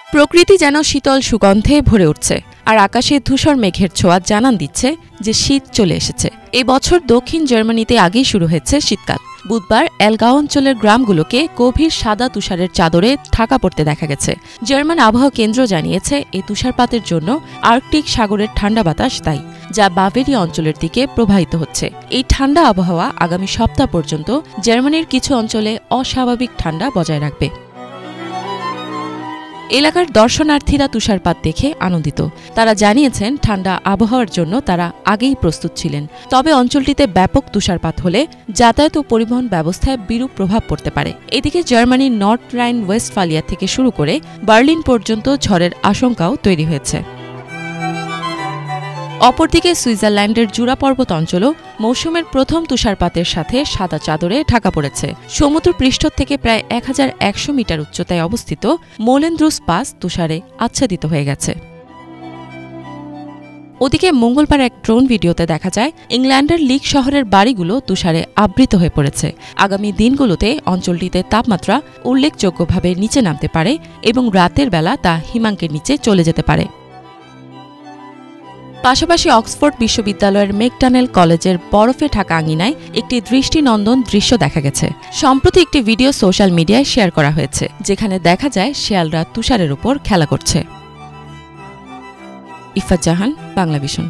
প্রকৃতি যেন শীতল সুগন্ধে ভরে উঠছে, আর আকাশে ধূসর মেঘের ছোঁয়া জানান দিচ্ছে যে শীত চলে এসেছে। এই বছর দক্ষিণ জার্মানিতে আগেই শুরু হয়েছে শীতকাল। বুধবার এলগাও অঞ্চলের গ্রামগুলোকে গভীর সাদা তুষারের চাদরে ঢাকা পড়তে দেখা গেছে। জার্মান আবহাওয়া কেন্দ্র জানিয়েছে এই তুষারপাতের জন্য আর্কটিক সাগরের ঠান্ডা বাতাস দায়ী, যা বাভেরিয়া অঞ্চলের দিকে প্রবাহিত হচ্ছে। এই ঠান্ডা আবহাওয়া আগামী সপ্তাহ পর্যন্ত জার্মানির কিছু অঞ্চলে অস্বাভাবিক ঠান্ডা বজায় রাখবে। এলাকার দর্শনার্থীরা তুষারপাত দেখে আনন্দিত। তারা জানিয়েছেন ঠান্ডা আবহাওয়ার জন্য তারা আগেই প্রস্তুত ছিলেন। তবে অঞ্চলটিতে ব্যাপক তুষারপাত হলে যাতায়াত ও পরিবহন ব্যবস্থায় বিরূপ প্রভাব পড়তে পারে। এদিকে জার্মানির নর্থ রাইন ওয়েস্টফালিয়া থেকে শুরু করে বার্লিন পর্যন্ত ঝড়ের আশঙ্কাও তৈরি হয়েছে। অপরদিকে সুইজারল্যান্ডের জুরা পর্বত অঞ্চলও মৌসুমের প্রথম তুষারপাতের সাথে সাদা চাদরে ঢাকা পড়েছে। সমুদ্র পৃষ্ঠ থেকে প্রায় 1100 মিটার উচ্চতায় অবস্থিত মোলেন্দ্রুস পাস তুষারে আচ্ছাদিত হয়ে গেছে। ওদিকে মঙ্গলবার এক ড্রোন ভিডিওতে দেখা যায় ইংল্যান্ডের লিক শহরের বাড়িগুলো তুষারে আবৃত হয়ে পড়েছে। আগামী দিনগুলোতে অঞ্চলটিতে তাপমাত্রা উল্লেখযোগ্যভাবে নিচে নামতে পারে এবং রাতের বেলা তা হিমাঙ্কের নিচে চলে যেতে পারে। পাশাপাশি অক্সফোর্ড বিশ্ববিদ্যালয়ের মেকটানেল কলেজের বরফে ঢাকা আঙিনায় একটি দৃষ্টিনন্দন দৃশ্য দেখা গেছে। সম্প্রতি একটি ভিডিও সোশ্যাল মিডিয়ায় শেয়ার করা হয়েছে, যেখানে দেখা যায় শেয়ালরা তুষারের উপর খেলা করছে। ইফাত জাহান, বাংলা ভিশন।